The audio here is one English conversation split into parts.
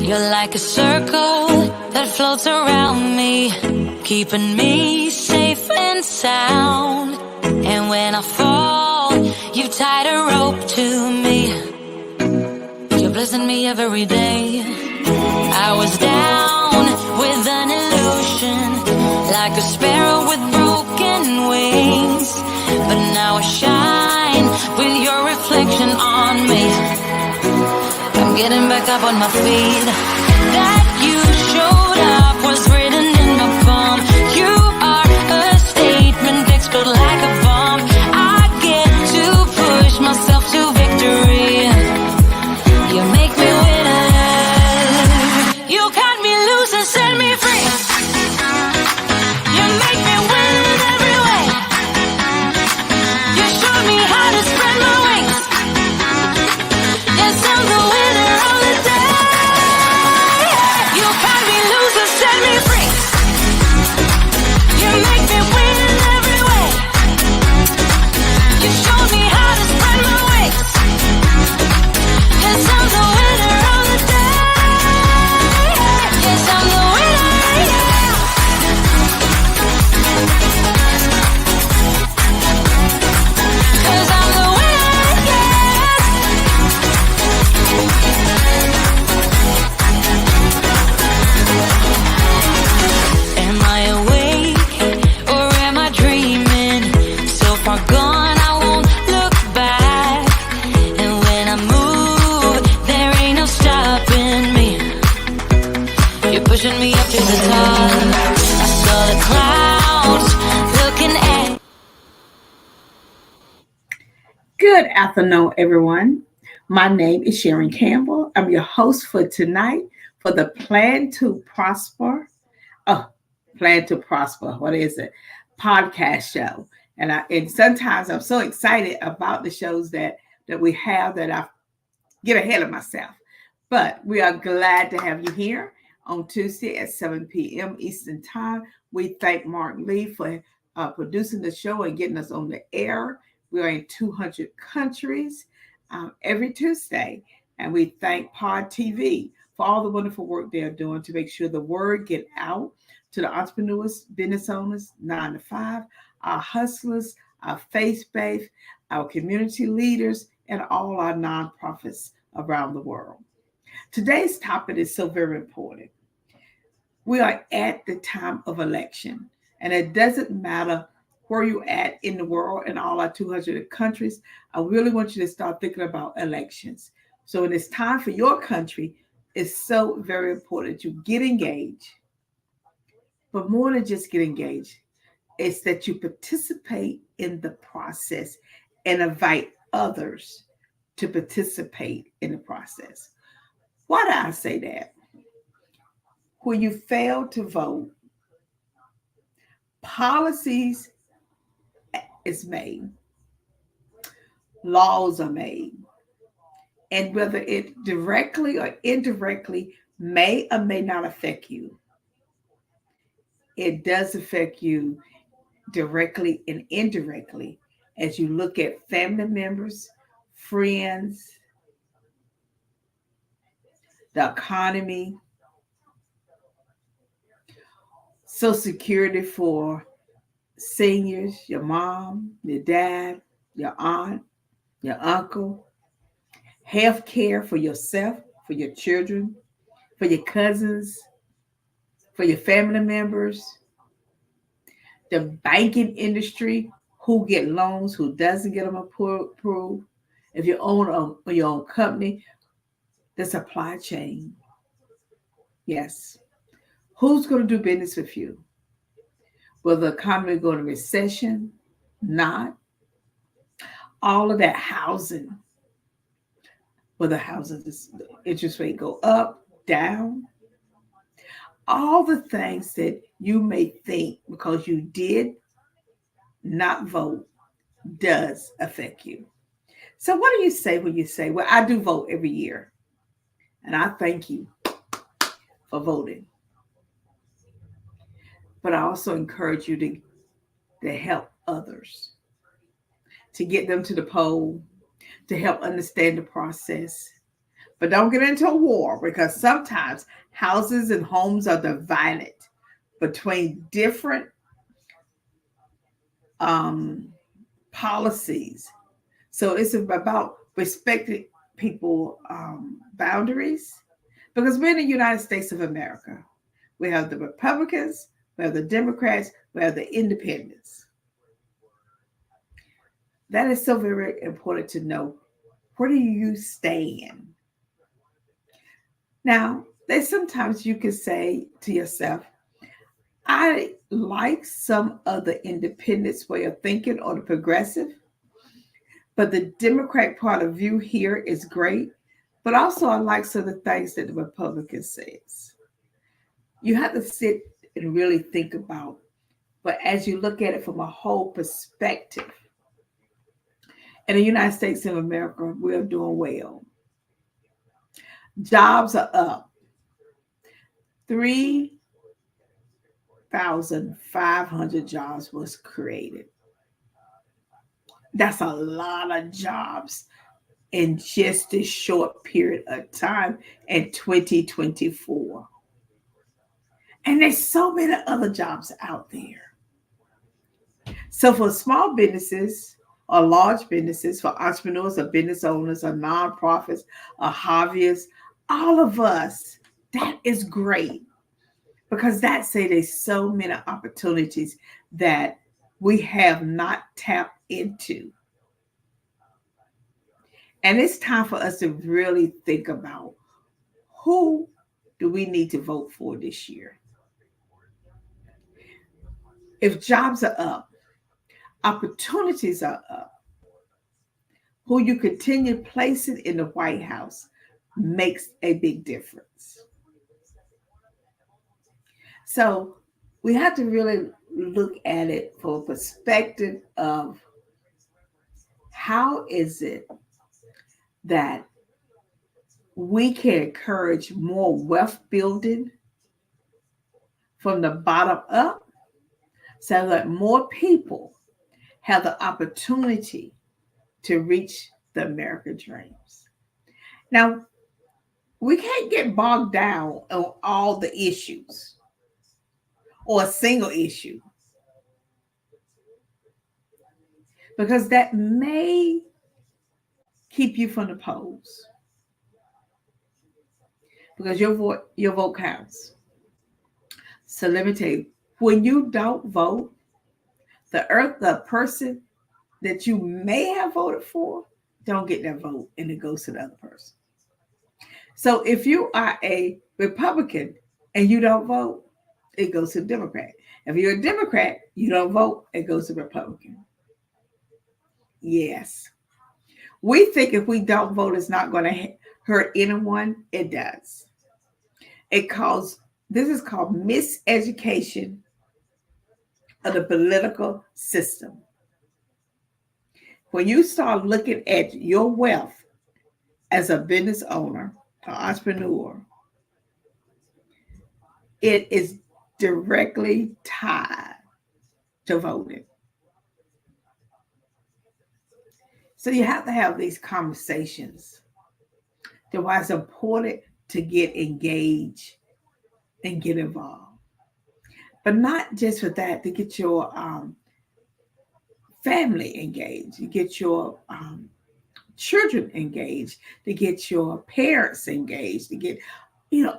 You're like a circle that floats around me, keeping me safe and sound. And when I fall, you tied a rope to me. You're blessing me every day. I was down with an illusion, like a sparrow with broken wings. But now I shine with your reflection on me. I'm getting back up on my feet. That you showed up was written in my palm. You are a statement, explode like a bomb. I get to push myself to victory. You make me winner. You cut me loose and set me free. You make me win in every way. You showed me how to spread my wings. Yes, I'm the winner of the day. You cut me loose and set me free. You make me win in every way. You showed me how to spread my wings. Yes, I'm the winner of the day. Yes, I'm the winner, yeah. 'Cause I'm the winner, yes. Am I awake or am I dreaming? So far gone, I won't look back. And when I move, there ain't no stopping me. You're pushing me up to the top. I saw the clouds looking at. Good afternoon, everyone. My name is Sharon Campbell. I'm your host for tonight for the Plan to Prosper. Plan to Prosper. What is it? Podcast show. And sometimes I'm so excited about the shows that we have that I get ahead of myself. But we are glad to have you here on Tuesday at 7 p.m. Eastern Time. We thank Mark Lee for producing the show and getting us on the air. We are in 200 countries every Tuesday. And we thank Pod TV for all the wonderful work they're doing to make sure the word get out to the entrepreneurs, business owners, 9 to 5, our hustlers, our faith-based, our community leaders, and all our nonprofits around the world. Today's topic is so very important. We are at the time of election, and it doesn't matter where you're at in the world and all our 200 countries. I really want you to start thinking about elections. So when it's time for your country, it's so very important you get engaged. But more than just get engaged, it's that you participate in the process and invite others to participate in the process. Why do I say that? When you fail to vote, policies is made, laws are made, and whether it directly or indirectly may or may not affect you, it does affect you directly and indirectly as you look at family members, friends, the economy, Social Security for seniors, your mom, your dad, your aunt, your uncle, health care for yourself, for your children, for your cousins, for your family members, the banking industry, who get loans, who doesn't get them approved, if you own your own company, the supply chain. Yes. Who's going to do business with you? Will the economy go into recession? Not. All of that housing. Will the housing interest rate go up, down? All the things that you may think because you did not vote does affect you. So what do you say when you say, well, I do vote every year, and I thank you for voting. But I also encourage you to help others, to get them to the poll, to help understand the process. But don't get into a war, because sometimes houses and homes are divided between different policies. So it's about respecting people boundaries, because we're in the United States of America. We have the Republicans, we have the Democrats, we have the Independents. That is so very important to know. Where do you stand? Now, there's sometimes you can say to yourself, I like some of the independents' way of thinking, or the progressive, but the Democrat point of view here is great. But also, I like some of the things that the Republican says. You have to sit and really think about. But as you look at it from a whole perspective, in the United States of America, we're doing well. Jobs are up. 3,500 jobs was created. That's a lot of jobs in just this short period of time in 2024. And there's so many other jobs out there. So for small businesses or large businesses, for entrepreneurs or business owners or nonprofits or hobbyists, all of us, that is great, because that say there's so many opportunities that we have not tapped into. And it's time for us to really think about, who do we need to vote for this year? If jobs are up, opportunities are up, who you continue placing in the White House makes a big difference. So we have to really look at it from a perspective of, how is it that we can encourage more wealth building from the bottom up, so that more people have the opportunity to reach the American dreams. Now, we can't get bogged down on all the issues or a single issue, because that may keep you from the polls, because your vote counts. So let me tell you, when you don't vote, the person that you may have voted for don't get that vote, and it goes to the other person. So if you are a Republican and you don't vote, it goes to the Democrat. If you're a Democrat, you don't vote, it goes to Republican. Yes. We think if we don't vote, it's not going to hurt anyone. It does. This is called miseducation of the political system. When you start looking at your wealth as a business owner, an entrepreneur, it is directly tied to voting. So you have to have these conversations. That's why it's important to get engaged and get involved. But not just for that, to get your family engaged, you get your children engaged, to get your parents engaged, to get,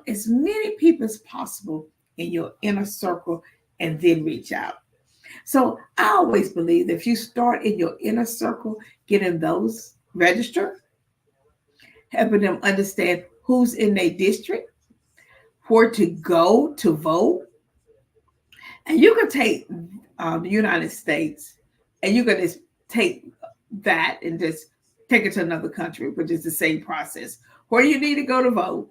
as many people as possible in your inner circle, and then reach out. So I always believe that if you start in your inner circle, getting those registered, helping them understand who's in their district, where to go to vote. And you can take the United States, and you can just take that and just take it to another country, which is the same process. Where you need to go to vote,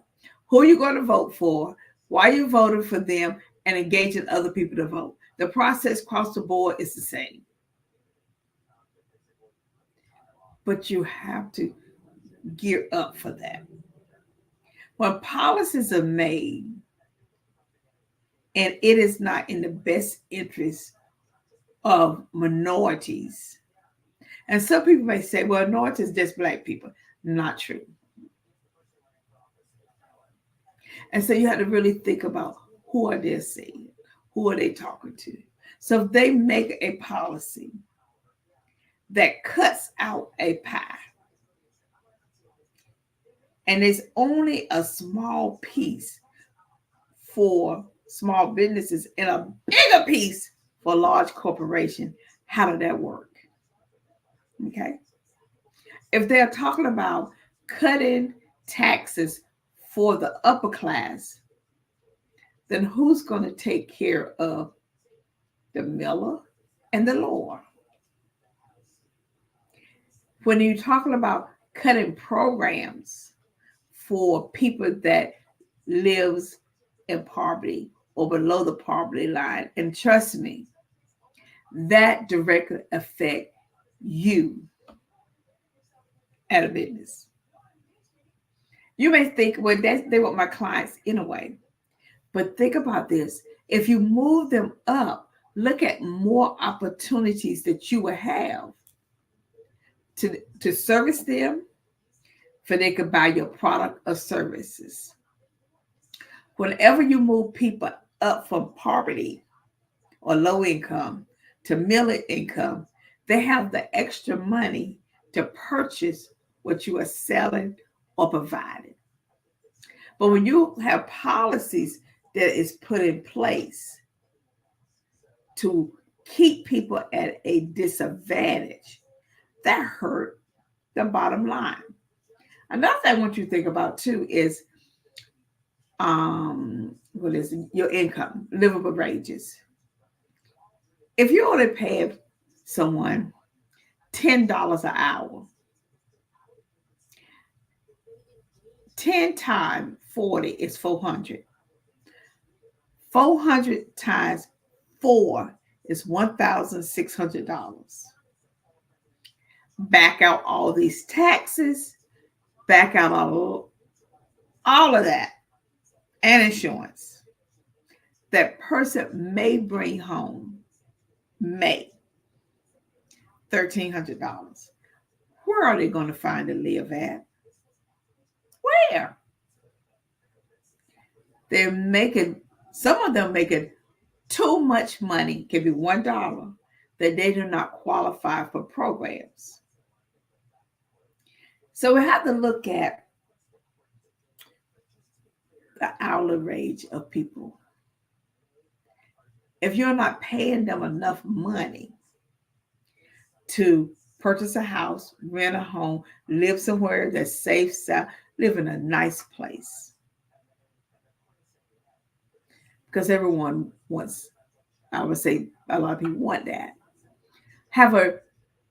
who you're going to vote for, why you voted for them, and engaging other people to vote. The process across the board is the same. But you have to gear up for that. When policies are made and it is not in the best interest of minorities, and some people may say, well, minorities is just Black people. Not true. And so you have to really think about who are they seeing, who are they talking to. So if they make a policy that cuts out a pie, and it's only a small piece for small businesses and a bigger piece for large corporation, how does that work? Okay. If they're talking about cutting taxes for the upper class, then who's going to take care of the miller and the lower? When you're talking about cutting programs for people that lives in poverty or below the poverty line, and trust me, that directly affect you at a business. You may think, well, they want my clients in a way. But think about this. If you move them up, look at more opportunities that you will have to service them, for they could buy your product or services. Whenever you move people up from poverty or low income to middle income, they have the extra money to purchase what you are selling or providing. But when you have policies that is put in place to keep people at a disadvantage, that hurt the bottom line. Another thing I want you to think about too is what is it? Your income, livable wages. If you only pay someone $10 an hour, 10 times 40 is 400. 400 times 4 is $1,600. Back out all these taxes, back out all of that, and insurance. That person may bring home $1,300. Where are they going to find to live at? Where? They're making, some of them making too much money, can be $1, that they do not qualify for programs. So we have to look at the hourly wage of people. If you're not paying them enough money to purchase a house, rent a home, live somewhere that's safe, live in a nice place. Because everyone wants, I would say a lot of people want that. Have a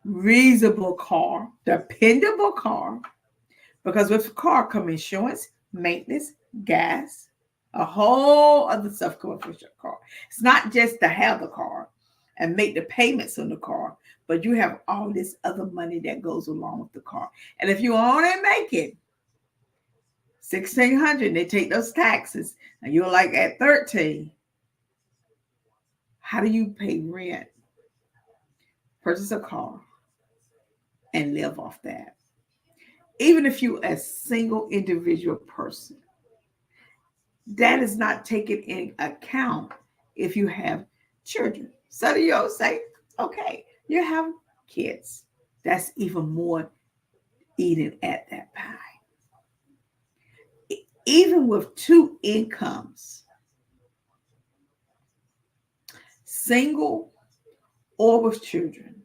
reasonable car, dependable car, because with the car come insurance, maintenance, gas, a whole other stuff coming with your car. It's not just to have the car and make the payments on the car, but you have all this other money that goes along with the car. And if you only make it $1,600, they take those taxes, and you're like at 13. How do you pay rent, purchase a car, and live off that? Even if you're a single individual person, that is not taken in account if you have children. So you'll say, okay, you have kids. That's even more eating at that pie. Even with two incomes, single or with children,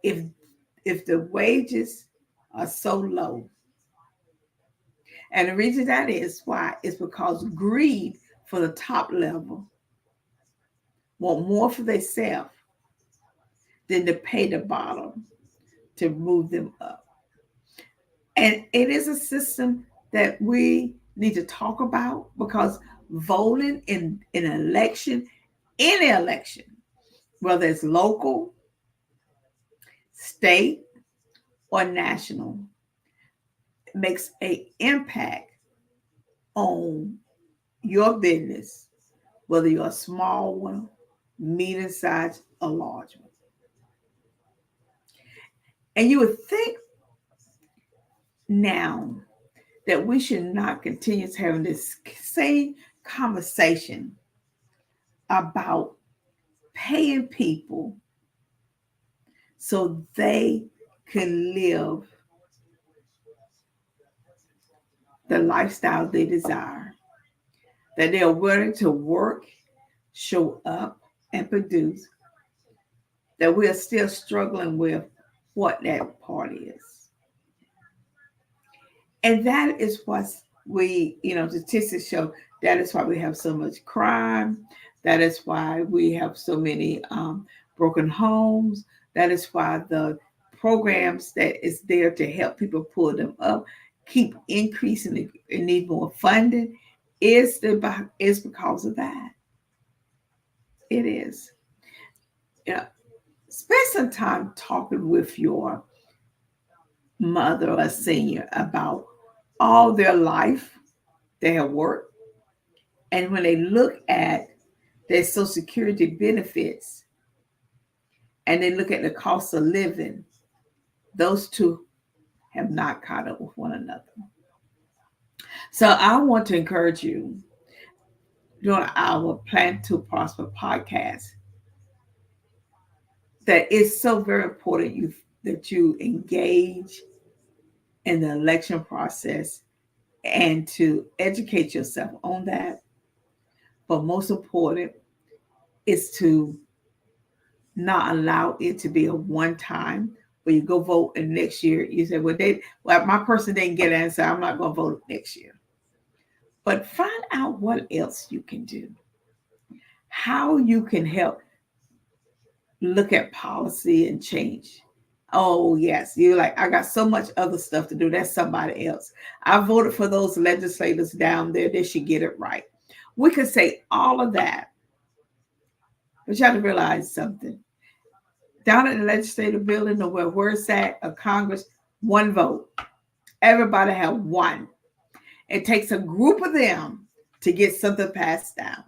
if the wages are so low, and the reason that is why is because greed for the top level want more for themselves than to pay the bottom to move them up. And it is a system that we need to talk about, because voting in an election, any election, whether it's local, state, or national, makes an impact on your business, whether you're a small one, medium size, or large one. And you would think now that we should not continue having this same conversation about paying people so they can live the lifestyle they desire, that they are willing to work, show up, and produce, that we are still struggling with what that part is. And that is what statistics show. That is why we have so much crime. That is why we have so many broken homes. That is why the programs that is there to help people pull them up keep increasing and need more funding is because of that. It is. Spend some time talking with your mother or senior about all their life they have worked. And when they look at their Social Security benefits and they look at the cost of living, those two have not caught up with one another. So I want to encourage you during our Plan to Prosper podcast that it's so very important that you engage in the election process and to educate yourself on that. But most important is to not allow it to be a one time where you go vote and next year you say, well, my person didn't get an answer, I'm not going to vote next year. But find out what else you can do, how you can help look at policy and change. Oh, yes. You're like, I got so much other stuff to do. That's somebody else. I voted for those legislators down there. They should get it right. We could say all of that. But you have to realize something. Down in the legislative building or where it's at, or Congress, one vote. Everybody have one. It takes a group of them to get something passed down.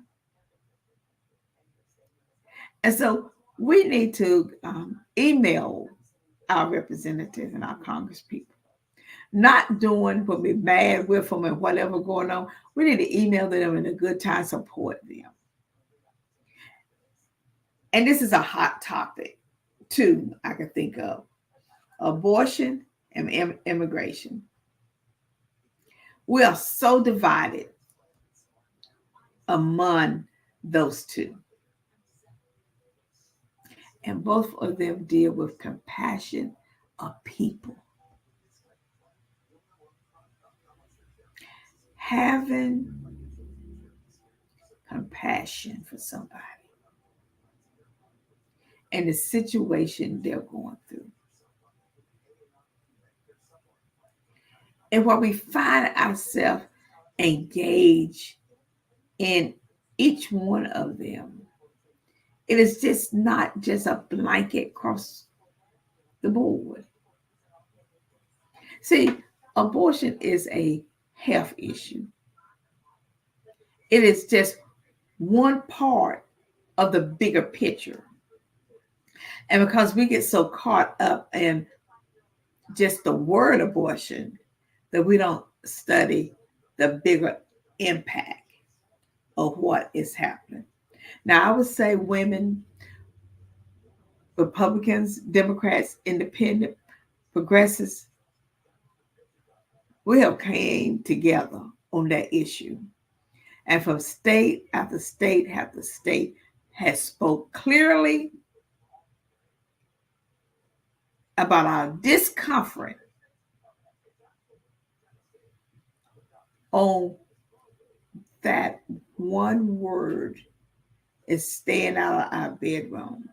And so we need to email our representatives and our Congress people. Not doing what we're mad with them and whatever going on. We need to email them in a good time, support them. And this is a hot topic, too, I can think of. Abortion and immigration. We are so divided among those two. And both of them deal with compassion of people. Having compassion for somebody and the situation they're going through. And while we find ourselves engaged in each one of them, it is just not just a blanket across the board. See, abortion is a health issue. It is just one part of the bigger picture. And because we get so caught up in just the word abortion, that we don't study the bigger impact of what is happening. Now, I would say women, Republicans, Democrats, Independent, Progressives, we have came together on that issue. And from state after state after state has spoke clearly about our discomfort on that one word is staying out of our bedroom.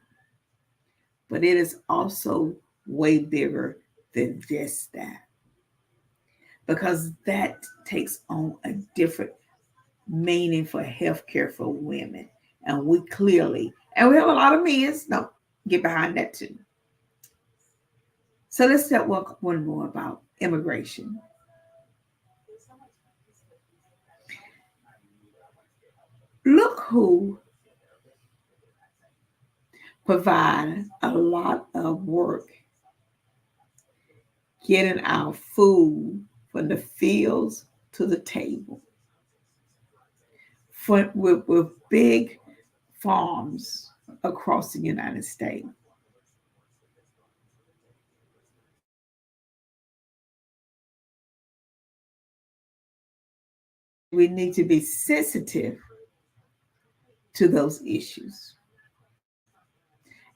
But it is also way bigger than just that. Because that takes on a different meaning for healthcare for women. And we have a lot of men, no, get behind that too. So let's talk one more about immigration. Look who provides a lot of work getting our food from the fields to the table, with big farms across the United States. We need to be sensitive to those issues.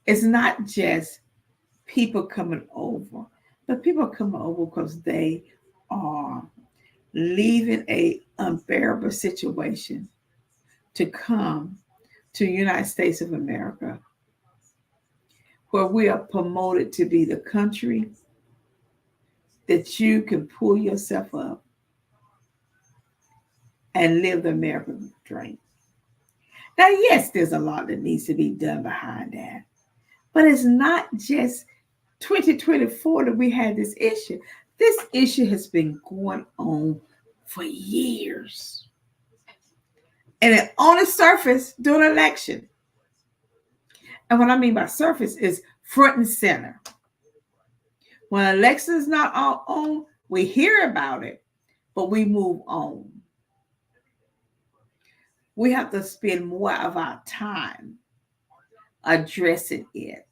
It's not just people coming over, but people coming over because they are leaving a unbearable situation to come to the United States of America, where we are promoted to be the country that you can pull yourself up and live the American dream. Now, yes, there's a lot that needs to be done behind that, but it's not just 2024 that we had this issue. This issue has been going on for years. And it on the surface during election. And what I mean by surface is front and center. When election is not on, we hear about it, but we move on. We have to spend more of our time addressing it.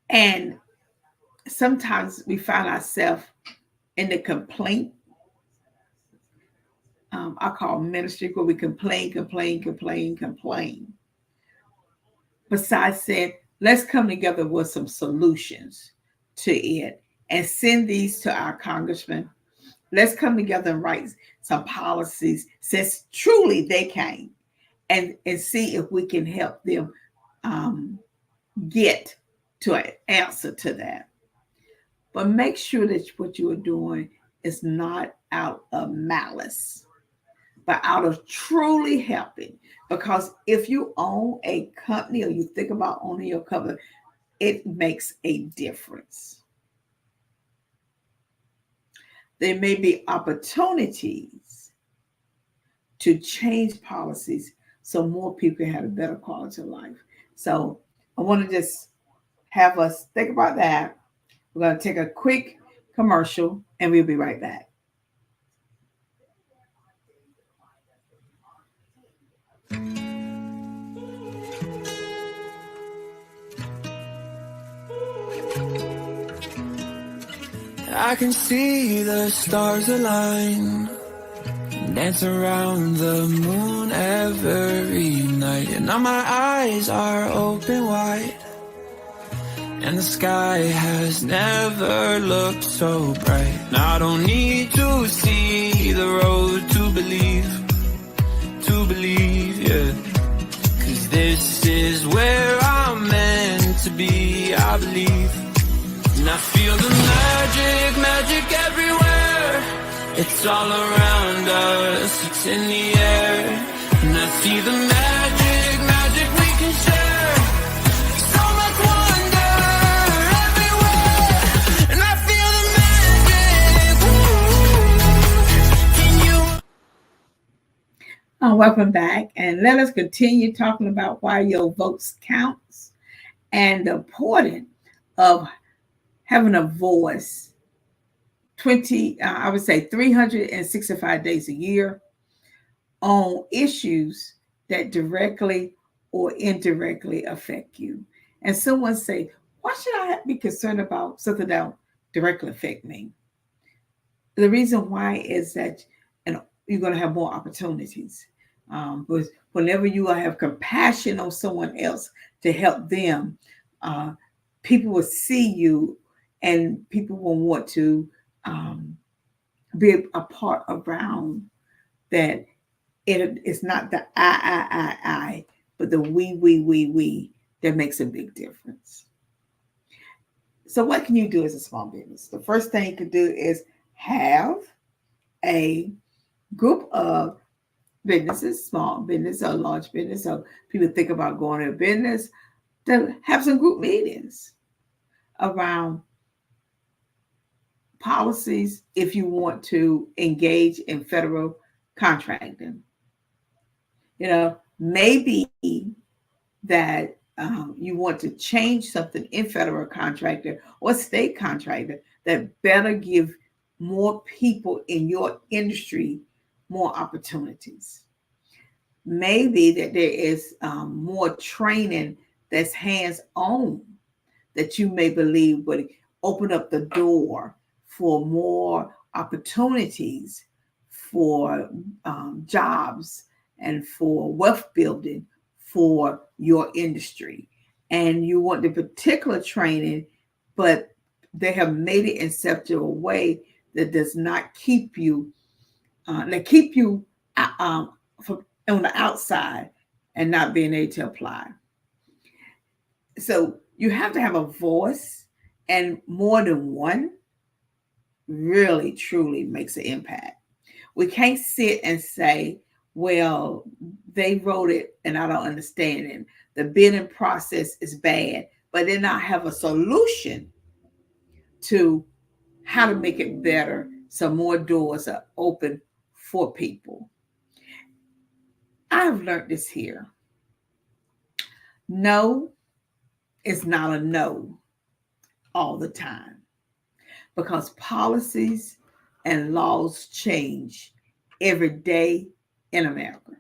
And sometimes we find ourselves in the complaint. I call ministry where we complain. Besides saying, let's come together with some solutions to it and send these to our congressmen. Let's come together and write some policies since truly they came and see if we can help them get to an answer to that. But make sure that what you are doing is not out of malice, but out of truly helping. Because if you own a company or you think about owning your company, it makes a difference. There may be opportunities to change policies so more people can have a better quality of life. So I want to just have us think about that. We're going to take a quick commercial and we'll be right back. I can see the stars align, dance around the moon every night. And now my eyes are open wide, and the sky has never looked so bright. Now I don't need to see the road to believe, yeah. 'Cause this is where I'm meant to be, I believe. And I feel the magic everywhere. It's all around us, it's in the air. And I see the magic we can share. So much wonder everywhere. And I feel the magic. Can you? Welcome back. And let us continue talking about why your votes counts and the importance of having a voice 365 days a year on issues that directly or indirectly affect you. And someone say, why should I be concerned about something that don't directly affect me? The reason why is that you're going to have more opportunities. But whenever you have compassion on someone else to help them, people will see you and people will want to be a part around that. It's not the I, but the we that makes a big difference. So what can you do as a small business? The first thing you can do is have a group of businesses, small business or large business. So people think about going to business, to have some group meetings around policies if you want to engage in federal contracting. Maybe that you want to change something in federal contractor or state contractor that better give more people in your industry more opportunities. Maybe that there is more training that's hands-on that you may believe would open up the door for more opportunities for jobs and for wealth building for your industry. And you want the particular training, but they have made it in such a way that does not keep you, that keep you from on the outside and not being able to apply. So you have to have a voice, and more than one really truly makes an impact. We can't sit and say, well, they wrote it and I don't understand it. The bidding process is bad, but then I have a solution to how to make it better so more doors are open for people. I've learned this here. No is not a no all the time, because policies and laws change every day in America.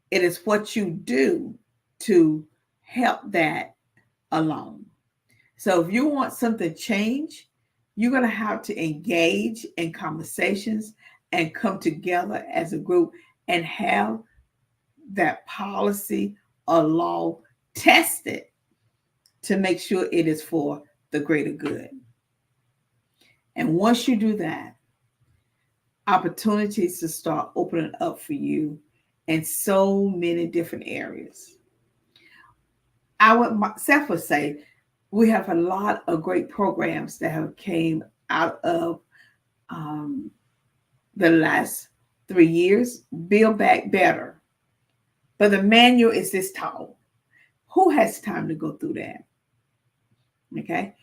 It is what you do to help that along. So if you want something change, you're going to have to engage in conversations and come together as a group and have that policy or law tested to make sure it is for the greater good. And once you do that, opportunities to start opening up for you in so many different areas. I would myself would say we have a lot of great programs that have came out of the last 3 years. Build Back Better. But the manual is this tall. Who has time to go through that? Okay.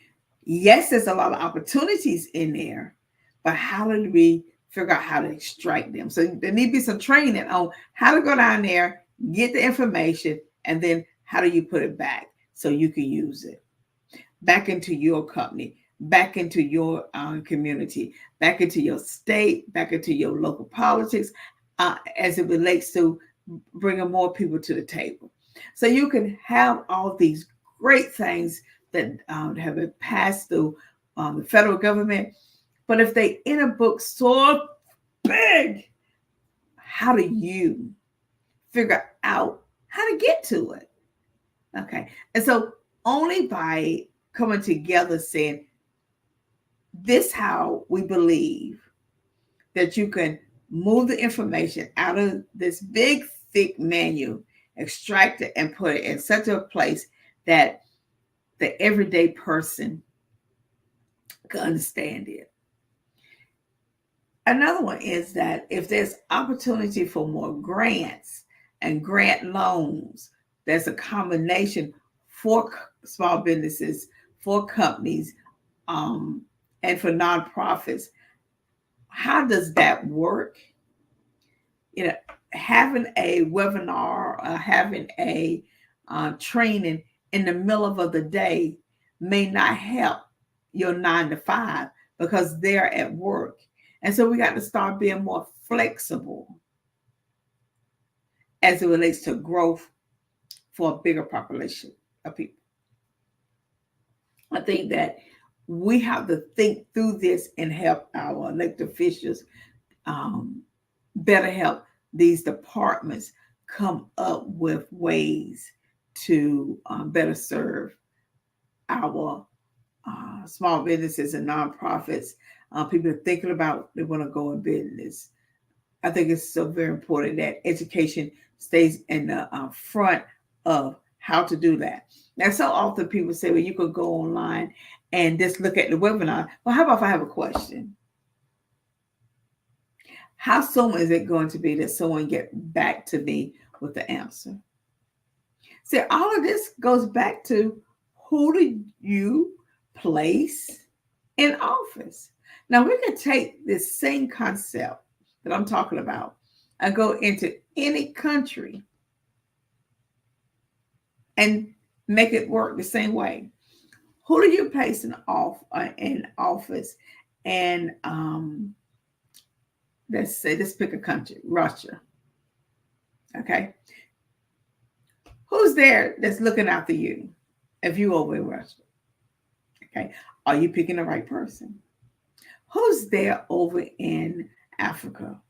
Yes, there's a lot of opportunities in there, but how do we figure out how to extract them? So there need to be some training on how to go down there, get the information, and then how do you put it back so you can use it back into your company, back into your community, back into your state, back into your local politics, as it relates to bringing more people to the table. So you can have all these great things that have been passed through the federal government. But if they in a book so big, how do you figure out how to get to it? Okay. And so only by coming together saying, this how we believe that you can move the information out of this big, thick manual, extract it and put it in such a place that the everyday person can understand it. Another one is that if there's opportunity for more grants and grant loans, there's a combination for small businesses, for companies, and for nonprofits. How does that work? You know, having a webinar, having a training in the middle of the day may not help your 9 to 5 because they're at work. And so we got to start being more flexible as it relates to growth for a bigger population of people. I think that we have to think through this and help our elected officials better help these departments come up with ways to better serve our small businesses and nonprofits. People are thinking about they want to go in business. I think it's so very important that education stays in the front of how to do that. Now, so often people say, well, you could go online and just look at the webinar. Well, how about if I have a question? How soon is it going to be that someone get back to me with the answer? See, all of this goes back to who do you place in office? Now, we can take this same concept that I'm talking about and go into any country and make it work the same way. Who do you place in office? And let's pick a country, Russia. Okay. Who's there that's looking after you if you over in Russia? Okay. Are you picking the right person? Who's there over in Africa?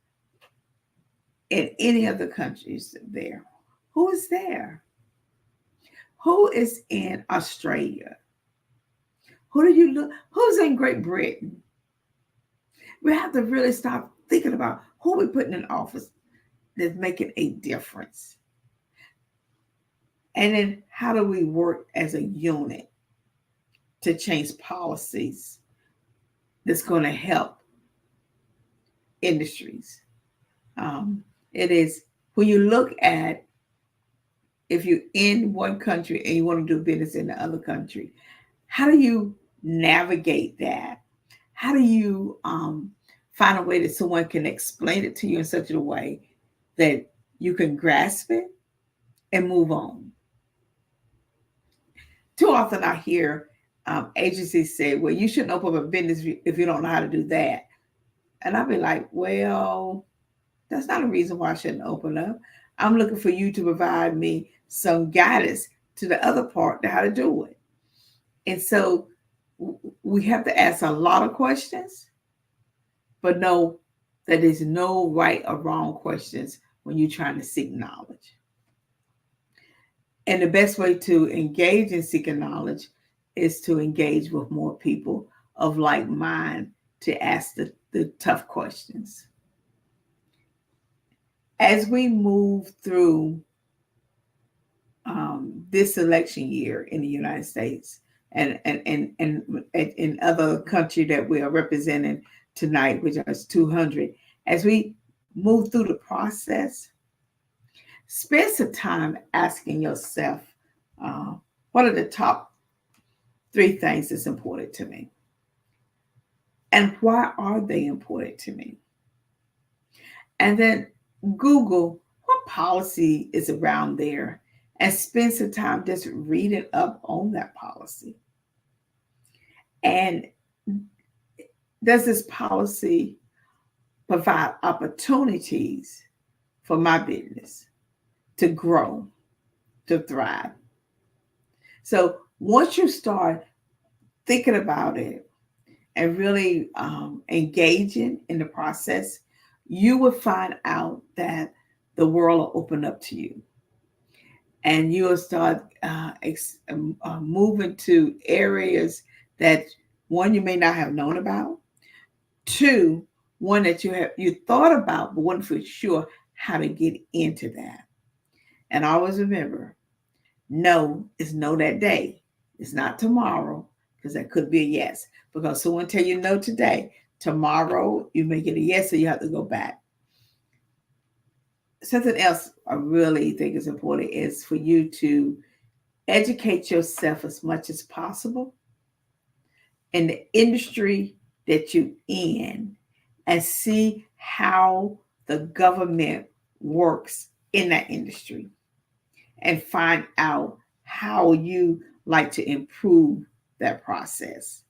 In any of the countries there? Who is there? Who is in Australia? Who do you look? Who's in Great Britain? We have to really start thinking about who we're putting in office that's making a difference. And then how do we work as a unit to change policies that's going to help industries? It is when you look at, if you're in one country and you want to do business in the other country, how do you navigate that? How do you find a way that someone can explain it to you in such a way that you can grasp it and move on? Too often I hear agencies say, well, you shouldn't open up a business if you don't know how to do that. And I'll be like, well, that's not a reason why I shouldn't open up. I'm looking for you to provide me some guidance to the other part to how to do it. And so we have to ask a lot of questions, but know that there's no right or wrong questions when you're trying to seek knowledge. And the best way to engage in seeking knowledge is to engage with more people of like mind to ask the tough questions. As we move through this election year in the United States and in other country that we are representing tonight, which is 200, as we move through the process, spend some time asking yourself, what are the top 3 things that's important to me? And why are they important to me? And then Google what policy is around there and spend some time just reading up on that policy. And does this policy provide opportunities for my business to grow, to thrive? So once you start thinking about it and really engaging in the process, you will find out that the world will open up to you. And you will start moving to areas that, 1, you may not have known about. 2, one that you thought about, but wasn't for sure how to get into that. And always remember, no is no that day. It's not tomorrow, because that could be a yes. Because someone tell you no today, tomorrow you may get a yes, so you have to go back. Something else I really think is important is for you to educate yourself as much as possible in the industry that you're in and see how the government works in that industry and find out how you like to improve that process.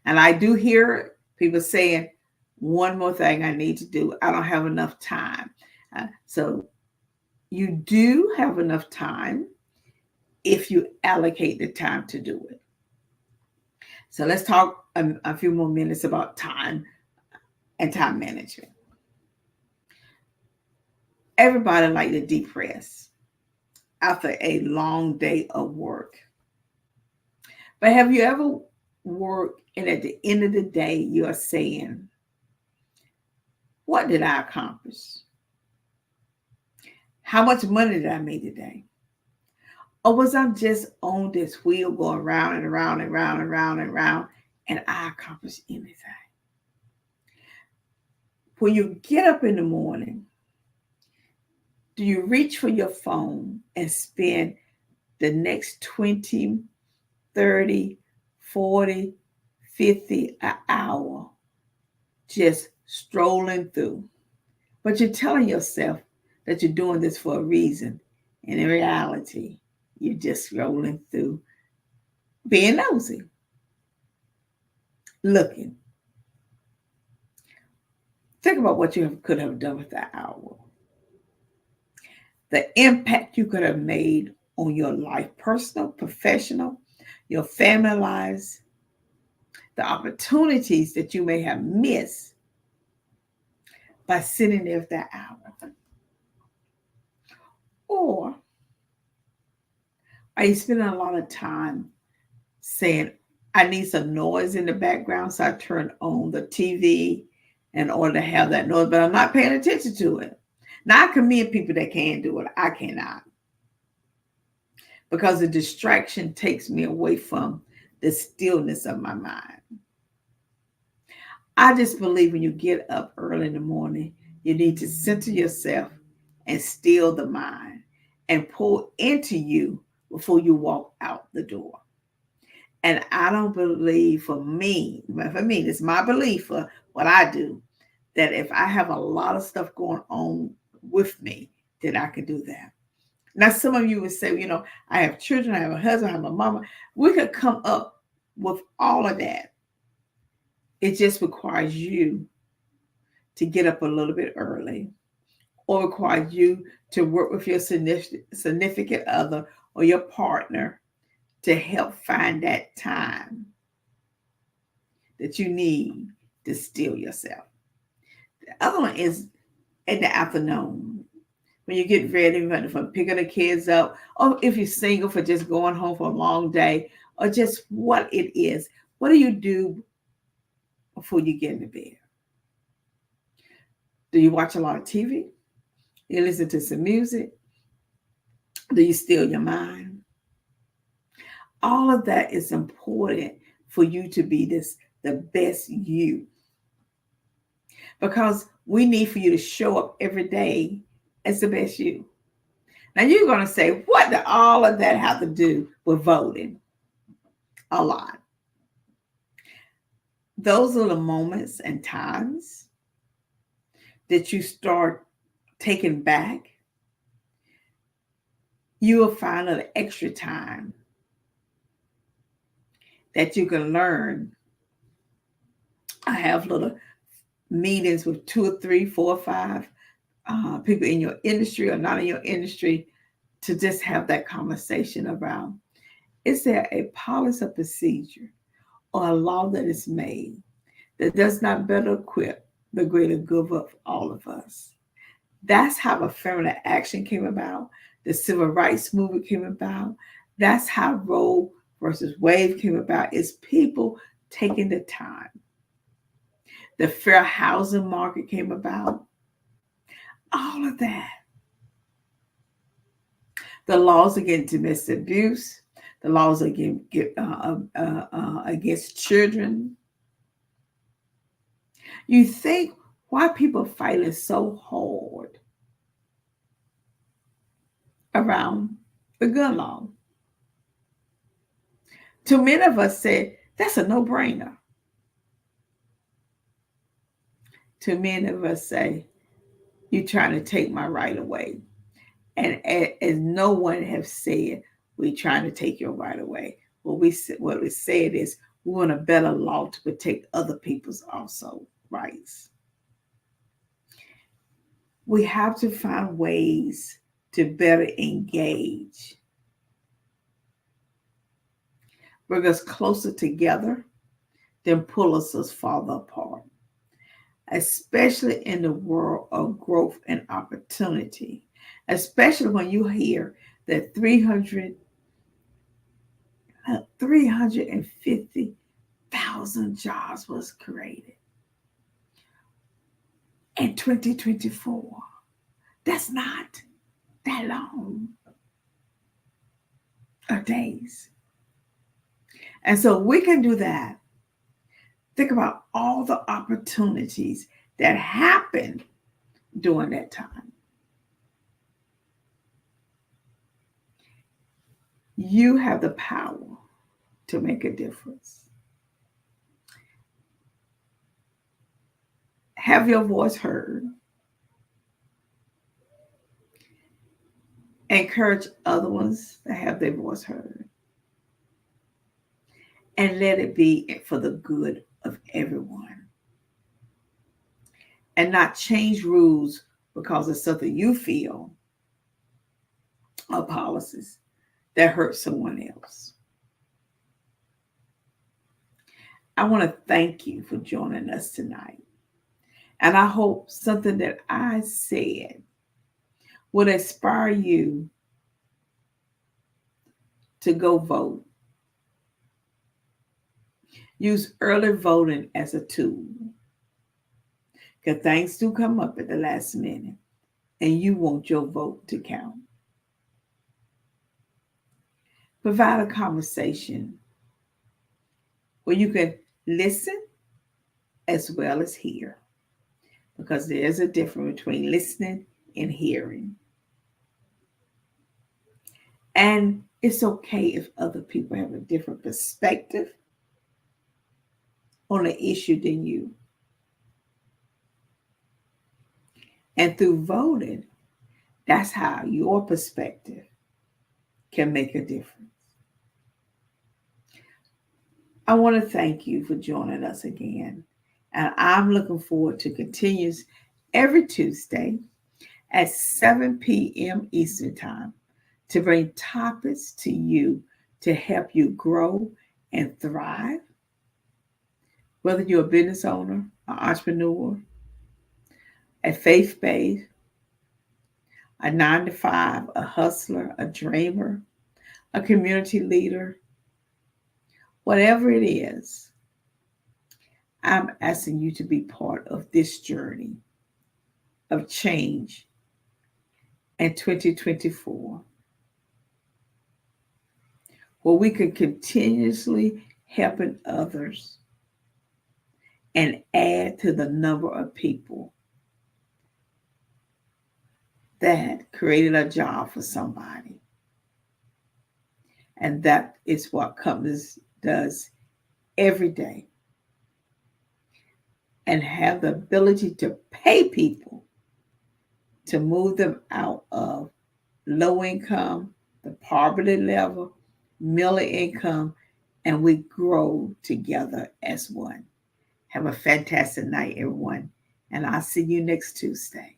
And I do hear people saying, one more thing I need to do. I don't have enough time. So you do have enough time if you allocate the time to do it. So let's talk a few more minutes about time and time management. Everybody like to depress after a long day of work. But have you ever worked and at the end of the day, you are saying, what did I accomplish? How much money did I make today? Or was I just on this wheel going round and round and round and round and round and I accomplished anything? When you get up in the morning, do you reach for your phone and spend the next 20, 30, 40, 50, an hour just strolling through? But you're telling yourself that you're doing this for a reason. And in reality, You're just rolling through, being nosy, looking. Think about what you could have done with that hour. The impact you could have made on your life, personal, professional, your family lives, the opportunities that you may have missed by sitting there for that hour. Or are you spending a lot of time saying, I need some noise in the background, so I turn on the TV in order to have that noise, but I'm not paying attention to it. Now, I commend people that can do it. I cannot. Because the distraction takes me away from the stillness of my mind. I just believe when you get up early in the morning, you need to center yourself and still the mind and pull into you before you walk out the door. And I don't believe for me, it's my belief for what I do, that if I have a lot of stuff going on with me, then I can do that. Now, some of you would say, I have children, I have a husband, I have a mama. We could come up with all of that. It just requires you to get up a little bit early, or requires you to work with your significant other or your partner to help find that time that you need to still yourself. The other one is in the afternoon, when you get ready for picking the kids up, or if you're single, for just going home for a long day, or just what it is. What do you do before you get into bed? Do you watch a lot of TV? Do you listen to some music? Do you still your mind? All of that is important for you to be the best you. Because we need for you to show up every day as the best you. Now you're going to say, what does all of that have to do with voting? A lot. Those are the moments and times that you start taking back. You will find an extra time that you can learn. I have little meetings with 2 or 3, 4 or 5 people in your industry or not in your industry to just have that conversation around, is there a policy or procedure or a law that is made that does not better equip the greater good of all of us? That's how affirmative action came about. The civil rights movement came about. That's how Roe versus Wade came about, is people taking the time. The fair housing market came about. All of that. The laws against domestic abuse, the laws against children. You think why people are fighting so hard around the gun law? Too many of us say that's a no-brainer. Too many of us say, you're trying to take my right away. And as no one has said, we're trying to take your right away. What we said is we want a better law to protect other people's also rights. We have to find ways to better engage, bring us closer together, than pull us farther apart, especially in the world of growth and opportunity, especially when you hear that 350,000 jobs was created in 2024. That's not that long of days. And so we can do that. Think about all the opportunities that happened during that time. You have the power to make a difference. Have your voice heard Encourage other ones to have their voice heard. And let it be for the good of everyone. And not change rules because of something you feel or policies that hurt someone else. I want to thank you for joining us tonight. And I hope something that I said would inspire you to go vote. Use early voting as a tool. Because things do come up at the last minute, and you want your vote to count. Provide a conversation where you can listen as well as hear, because there's a difference between listening and hearing. And it's okay if other people have a different perspective on the issue than you. And through voting, that's how your perspective can make a difference. I want to thank you for joining us again. And I'm looking forward to continues every Tuesday at 7 p.m. Eastern Time to bring topics to you to help you grow and thrive. Whether you're a business owner, an entrepreneur, a faith-based, a 9-to-5, a hustler, a dreamer, a community leader, whatever it is, I'm asking you to be part of this journey of change in 2024, where we can continuously helping others and add to the number of people that created a job for somebody. And that is what Compass does every day. And have the ability to pay people to move them out of low income, the poverty level, middle income, and we grow together as one. Have a fantastic night, everyone. And I'll see you next Tuesday.